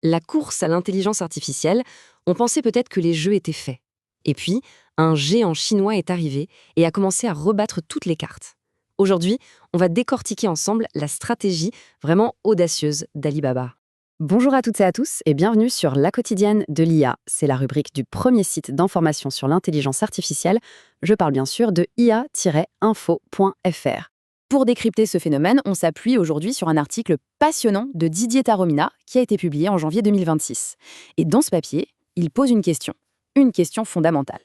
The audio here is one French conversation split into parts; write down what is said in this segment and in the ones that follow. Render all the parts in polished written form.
La course à l'intelligence artificielle, on pensait peut-être que les jeux étaient faits. Et puis, un géant chinois est arrivé et a commencé à rebattre toutes les cartes. Aujourd'hui, on va décortiquer ensemble la stratégie vraiment audacieuse d'Alibaba. Bonjour à toutes et à tous et bienvenue sur La Quotidienne de l'IA. C'est la rubrique du premier site d'information sur l'intelligence artificielle. Je parle bien sûr de ia-info.fr. Pour décrypter ce phénomène, on s'appuie aujourd'hui sur un article passionnant de Didier Taromina qui a été publié en janvier 2026. Et dans ce papier, il pose une question fondamentale.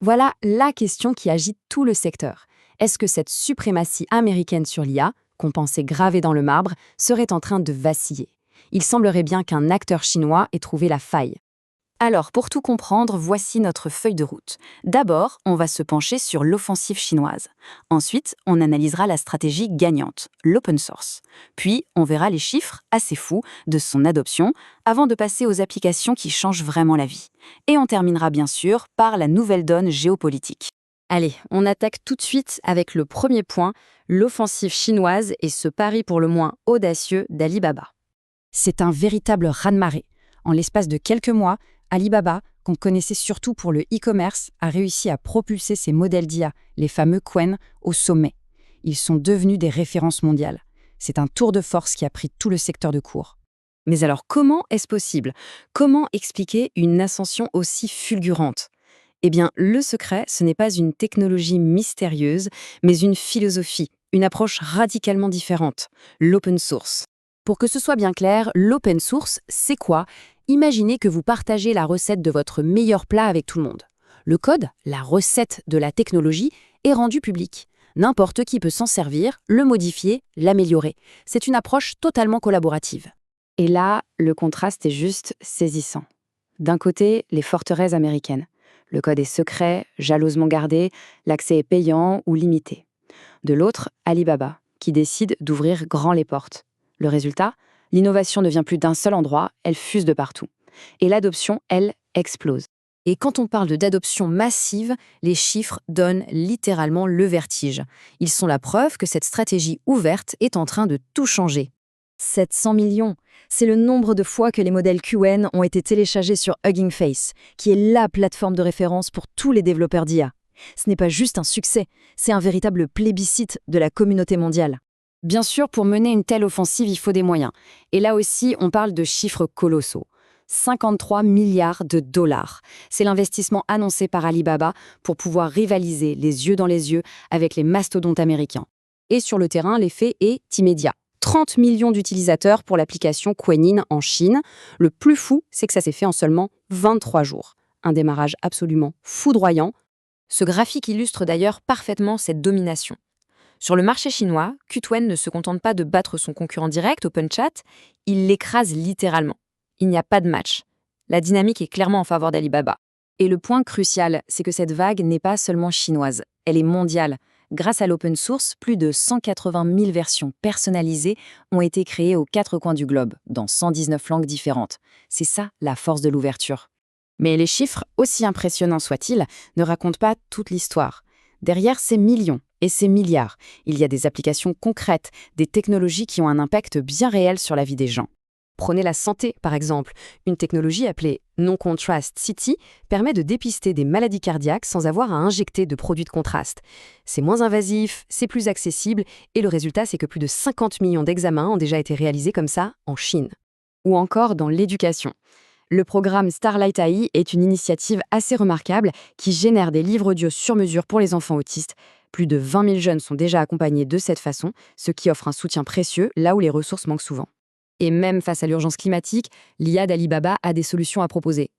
Voilà la question qui agite tout le secteur. Est-ce que cette suprématie américaine sur l'IA, qu'on pensait gravée dans le marbre, serait en train de vaciller ? Il semblerait bien qu'un acteur chinois ait trouvé la faille. Alors, pour tout comprendre, voici notre feuille de route. D'abord, on va se pencher sur l'offensive chinoise. Ensuite, on analysera la stratégie gagnante, l'open source. Puis, on verra les chiffres assez fous de son adoption avant de passer aux applications qui changent vraiment la vie. Et on terminera bien sûr par la nouvelle donne géopolitique. Allez, on attaque tout de suite avec le premier point, l'offensive chinoise et ce pari pour le moins audacieux d'Alibaba. C'est un véritable raz-de-marée. En l'espace de quelques mois, Alibaba, qu'on connaissait surtout pour le e-commerce, a réussi à propulser ses modèles d'IA, les fameux Qwen, au sommet. Ils sont devenus des références mondiales. C'est un tour de force qui a pris tout le secteur de court. Mais alors comment est-ce possible ? Comment expliquer une ascension aussi fulgurante ? Eh bien, le secret, ce n'est pas une technologie mystérieuse, mais une philosophie, une approche radicalement différente, l'open source. Pour que ce soit bien clair, l'open source, c'est quoi ? Imaginez que vous partagez la recette de votre meilleur plat avec tout le monde. Le code, la recette de la technologie, est rendu public. N'importe qui peut s'en servir, le modifier, l'améliorer. C'est une approche totalement collaborative. Et là, le contraste est juste saisissant. D'un côté, les forteresses américaines. Le code est secret, jalousement gardé, l'accès est payant ou limité. De l'autre, Alibaba, qui décide d'ouvrir grand les portes. Le résultat ? L'innovation ne vient plus d'un seul endroit, elle fuse de partout. Et l'adoption, elle, explose. Et quand on parle d'adoption massive, les chiffres donnent littéralement le vertige. Ils sont la preuve que cette stratégie ouverte est en train de tout changer. 700 millions, c'est le nombre de fois que les modèles Qwen ont été téléchargés sur Hugging Face, qui est la plateforme de référence pour tous les développeurs d'IA. Ce n'est pas juste un succès, c'est un véritable plébiscite de la communauté mondiale. Bien sûr, pour mener une telle offensive, il faut des moyens. Et là aussi, on parle de chiffres colossaux. 53 milliards de dollars. C'est l'investissement annoncé par Alibaba pour pouvoir rivaliser les yeux dans les yeux avec les mastodontes américains. Et sur le terrain, l'effet est immédiat. 30 millions d'utilisateurs pour l'application Quenin en Chine. Le plus fou, c'est que ça s'est fait en seulement 23 jours. Un démarrage absolument foudroyant. Ce graphique illustre d'ailleurs parfaitement cette domination. Sur le marché chinois, Qwen ne se contente pas de battre son concurrent direct, OpenChat, il l'écrase littéralement. Il n'y a pas de match. La dynamique est clairement en faveur d'Alibaba. Et le point crucial, c'est que cette vague n'est pas seulement chinoise, elle est mondiale. Grâce à l'open source, plus de 180 000 versions personnalisées ont été créées aux 4 coins du globe, dans 119 langues différentes. C'est ça la force de l'ouverture. Mais les chiffres, aussi impressionnants soient-ils, ne racontent pas toute l'histoire. Derrière ces millions et ces milliards, il y a des applications concrètes, des technologies qui ont un impact bien réel sur la vie des gens. Prenez la santé, par exemple. Une technologie appelée Non-Contrast CT permet de dépister des maladies cardiaques sans avoir à injecter de produits de contraste. C'est moins invasif, c'est plus accessible, et le résultat, c'est que plus de 50 millions d'examens ont déjà été réalisés comme ça en Chine. Ou encore dans l'éducation. Le programme Starlight AI est une initiative assez remarquable qui génère des livres audio sur mesure pour les enfants autistes. Plus de 20 000 jeunes sont déjà accompagnés de cette façon, ce qui offre un soutien précieux là où les ressources manquent souvent. Et même face à l'urgence climatique, l'IA d'Alibaba a des solutions à proposer.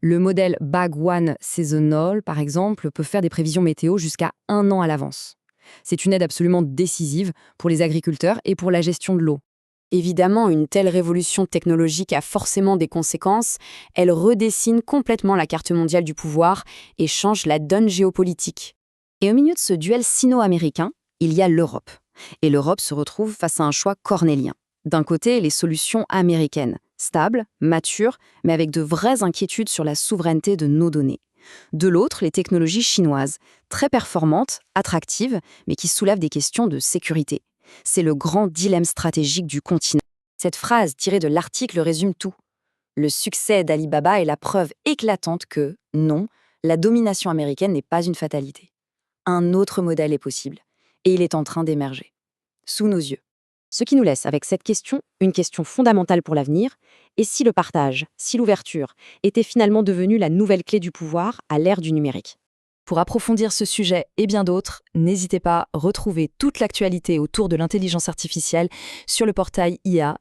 Le modèle Bag1 Seasonal, par exemple, peut faire des prévisions météo jusqu'à 1 an à l'avance. C'est une aide absolument décisive pour les agriculteurs et pour la gestion de l'eau. Évidemment, une telle révolution technologique a forcément des conséquences. Elle redessine complètement la carte mondiale du pouvoir et change la donne géopolitique. Et au milieu de ce duel sino-américain, il y a l'Europe. Et l'Europe se retrouve face à un choix cornélien. D'un côté, les solutions américaines, stables, matures, mais avec de vraies inquiétudes sur la souveraineté de nos données. De l'autre, les technologies chinoises, très performantes, attractives, mais qui soulèvent des questions de sécurité. C'est le grand dilemme stratégique du continent. Cette phrase tirée de l'article résume tout. Le succès d'Alibaba est la preuve éclatante que, non, la domination américaine n'est pas une fatalité. Un autre modèle est possible, et il est en train d'émerger, sous nos yeux. Ce qui nous laisse avec cette question, une question fondamentale pour l'avenir, et si le partage, si l'ouverture, était finalement devenue la nouvelle clé du pouvoir à l'ère du numérique? Pour approfondir ce sujet et bien d'autres, n'hésitez pas à retrouver toute l'actualité autour de l'intelligence artificielle sur le portail ia-info.fr.